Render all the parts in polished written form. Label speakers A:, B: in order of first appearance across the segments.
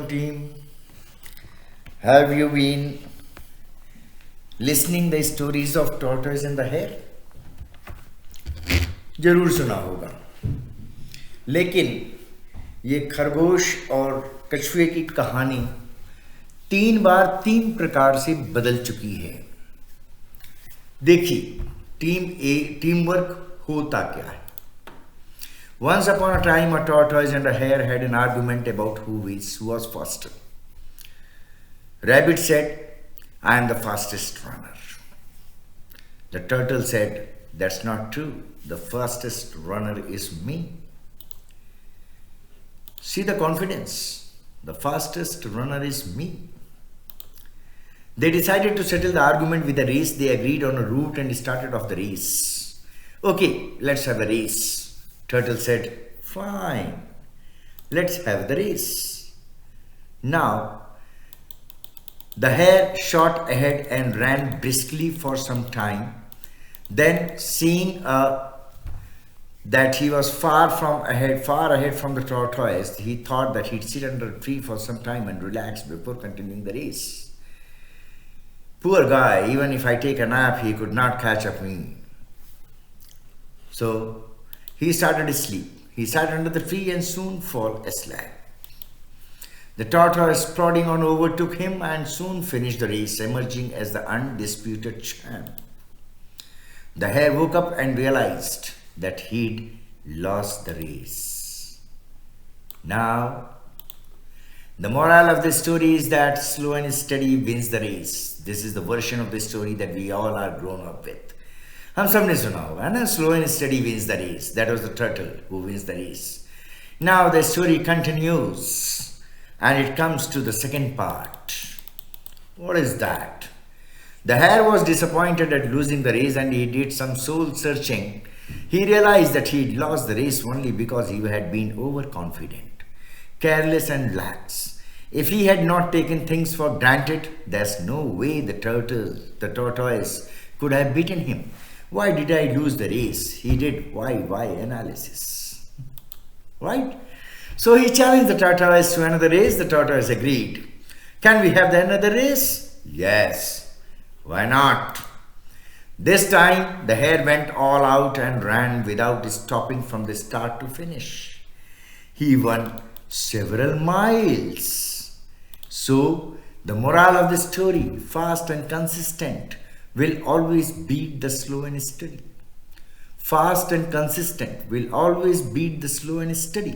A: Team, have you been listening the stories of tortoise and the hare? जरूर सुना होगा, लेकिन ये खरगोश और कछुए की कहानी 3 बार 3 प्रकार से बदल चुकी है। देखिए, टीम वर्क होता क्या है। Once upon a time, a tortoise and a hare had an argument about who was faster. Rabbit said, "I am the fastest runner." The turtle said, "That's not true. The fastest runner is me." See the confidence. The fastest runner is me. They decided to settle the argument with a race. They agreed on a route and started off the race. Okay, let's have a race. Turtle said, "Fine, let's have the race." Now, the hare shot ahead and ran briskly for some time. Then, seeing that he was far ahead from the tortoise, he thought that he'd sit under a tree for some time and relax before continuing the race. Poor guy, even if I take a nap, he could not catch up me. So, he started to sleep. He sat under the tree and soon fell asleep. The tortoise plodding on overtook him and soon finished the race, emerging as the undisputed champ. The hare woke up and realized that he'd lost the race. Now, the moral of this story is that slow and steady wins the race. This is the version of the story that we all are grown up with. हम सब ने सुना होगा ना, slow and steady wins the race. That was the turtle who wins the race. Now the story continues and it comes to the second part. What is that? The hare was disappointed at losing the race and he did some soul searching. He realized that he had lost the race only because he had been overconfident, careless and lax. If he had not taken things for granted, there's no way the tortoise could have beaten him. Why did I lose the race? He did why analysis. Right? So he challenged the tortoise to another race. The tortoise agreed. Can we have another race? Yes. Why not? This time the hare went all out and ran without stopping from the start to finish. He won several miles. So the moral of the story, fast and consistent will always beat the slow and steady. Fast and consistent will always beat the slow and steady.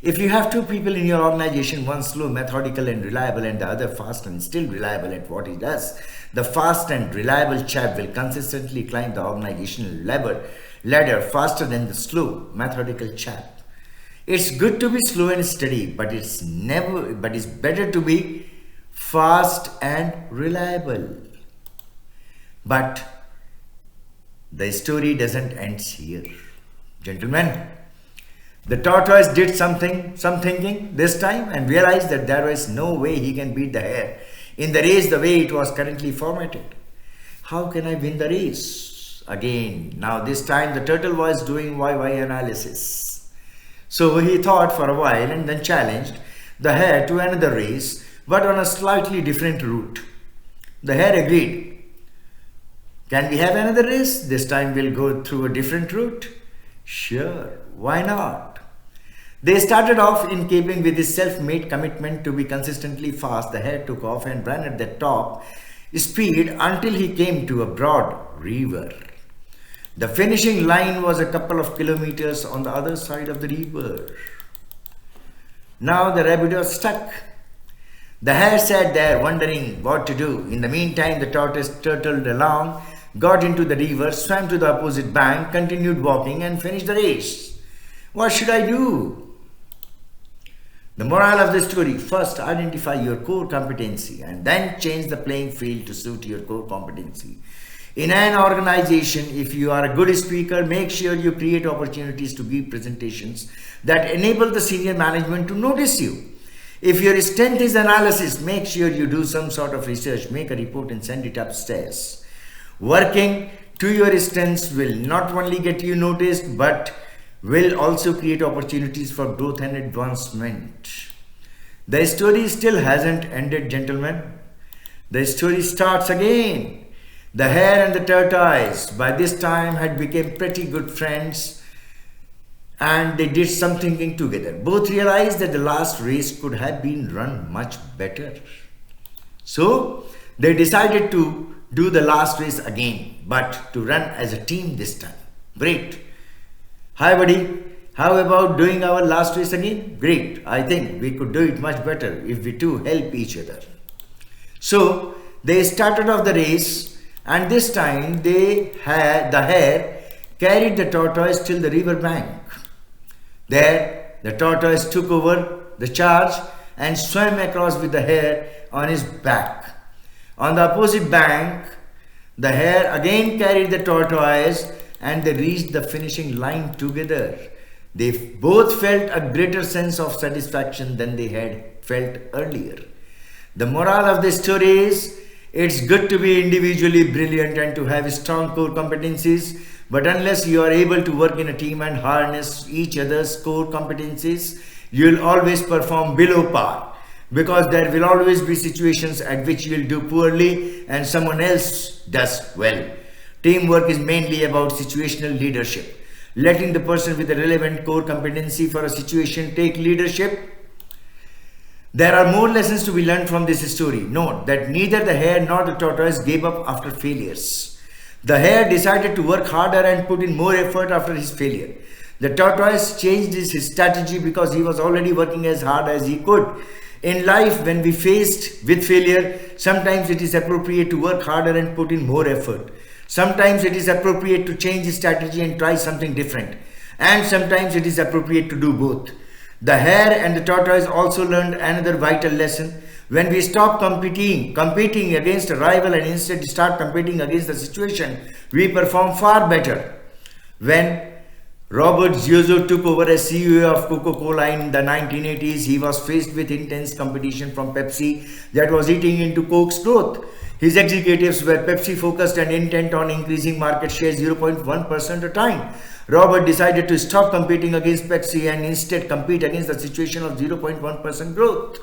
A: If you have two people in your organization, one slow, methodical and reliable and the other fast and still reliable at what he does, the fast and reliable chap will consistently climb the organizational ladder faster than the slow, methodical chap. It's good to be slow and steady, but it's better to be fast and reliable. But the story doesn't end here. Gentlemen, the tortoise did some thinking this time and realized that there was no way he can beat the hare in the race the way it was currently formatted. How can I win the race? Again, now this time the turtle was doing why analysis. So he thought for a while and then challenged the hare to another race, but on a slightly different route. The hare agreed. Can we have another race? This time we'll go through a different route. Sure, why not? They started off in keeping with his self-made commitment to be consistently fast. The hare took off and ran at the top speed until he came to a broad river. The finishing line was a couple of kilometers on the other side of the river. Now the rabbit was stuck. The hare sat there wondering what to do. In the meantime, the tortoise turtled along, got into the river, swam to the opposite bank, continued walking and finished the race. What should I do? The moral of the story, first identify your core competency and then change the playing field to suit your core competency. In an organization, if you are a good speaker, make sure you create opportunities to give presentations that enable the senior management to notice you. If your strength is analysis, make sure you do some sort of research, make a report and send it upstairs. Working to your strengths will not only get you noticed, but will also create opportunities for growth and advancement. The story still hasn't ended, gentlemen. The story starts again. The hare and the tortoise by this time had become pretty good friends and they did some thinking together. Both realized that the last race could have been run much better. So they decided to do the last race again, but to run as a team this time. Great. Hi buddy, how about doing our last race again? Great. I think we could do it much better if we two help each other. So they started off the race, and this time the hare carried the tortoise till the river bank. There the tortoise took over the charge and swam across with the hare on his back. On the opposite bank, the hare again carried the tortoise and they reached the finishing line together. They both felt a greater sense of satisfaction than they had felt earlier. The moral of the story is, it's good to be individually brilliant and to have strong core competencies, but unless you are able to work in a team and harness each other's core competencies, you will always perform below par, because there will always be situations at which you will do poorly and someone else does well. Teamwork is mainly about situational leadership, letting the person with a relevant core competency for a situation take leadership. There are more lessons to be learned from this story. Note that neither the hare nor the tortoise gave up after failures. The hare decided to work harder and put in more effort after his failure. The tortoise changed his strategy because he was already working as hard as he could. In life, when we faced with failure, sometimes it is appropriate to work harder and put in more effort. Sometimes it is appropriate to change strategy and try something different. And sometimes it is appropriate to do both. The hare and the tortoise also learned another vital lesson. When we stop competing against a rival and instead start competing against the situation, we perform far better. When Robert Giuso took over as CEO of Coca-Cola in the 1980s, he was faced with intense competition from Pepsi that was eating into Coke's growth. His executives were Pepsi focused and intent on increasing market share 0.1% at a time. Robert decided to stop competing against Pepsi and instead compete against the situation of 0.1% growth.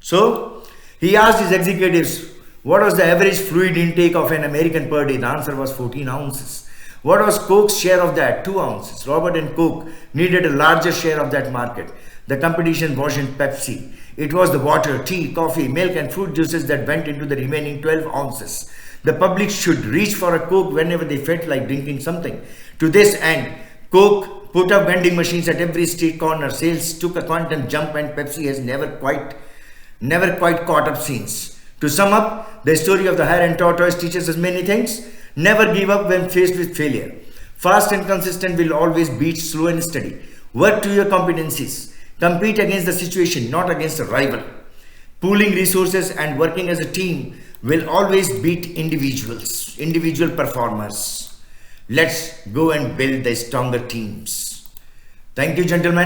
A: So, he asked his executives, what was the average fluid intake of an American per day? The answer was 14 ounces. What was Coke's share of that? 2 ounces. Robert and Coke needed a larger share of that market. The competition wasn't Pepsi. It was the water, tea, coffee, milk and fruit juices that went into the remaining 12 ounces. The public should reach for a Coke whenever they felt like drinking something. To this end, Coke put up vending machines at every street corner. Sales took a quantum jump and Pepsi has never quite caught up since. To sum up, the story of the hare and tortoise teaches us many things. Never give up when faced with failure. Fast and consistent will always beat slow and steady. Work to your competencies. Compete against the situation, not against a rival. Pooling resources and working as a team will always beat individual performers. Let's go and build the stronger teams. Thank you, gentlemen.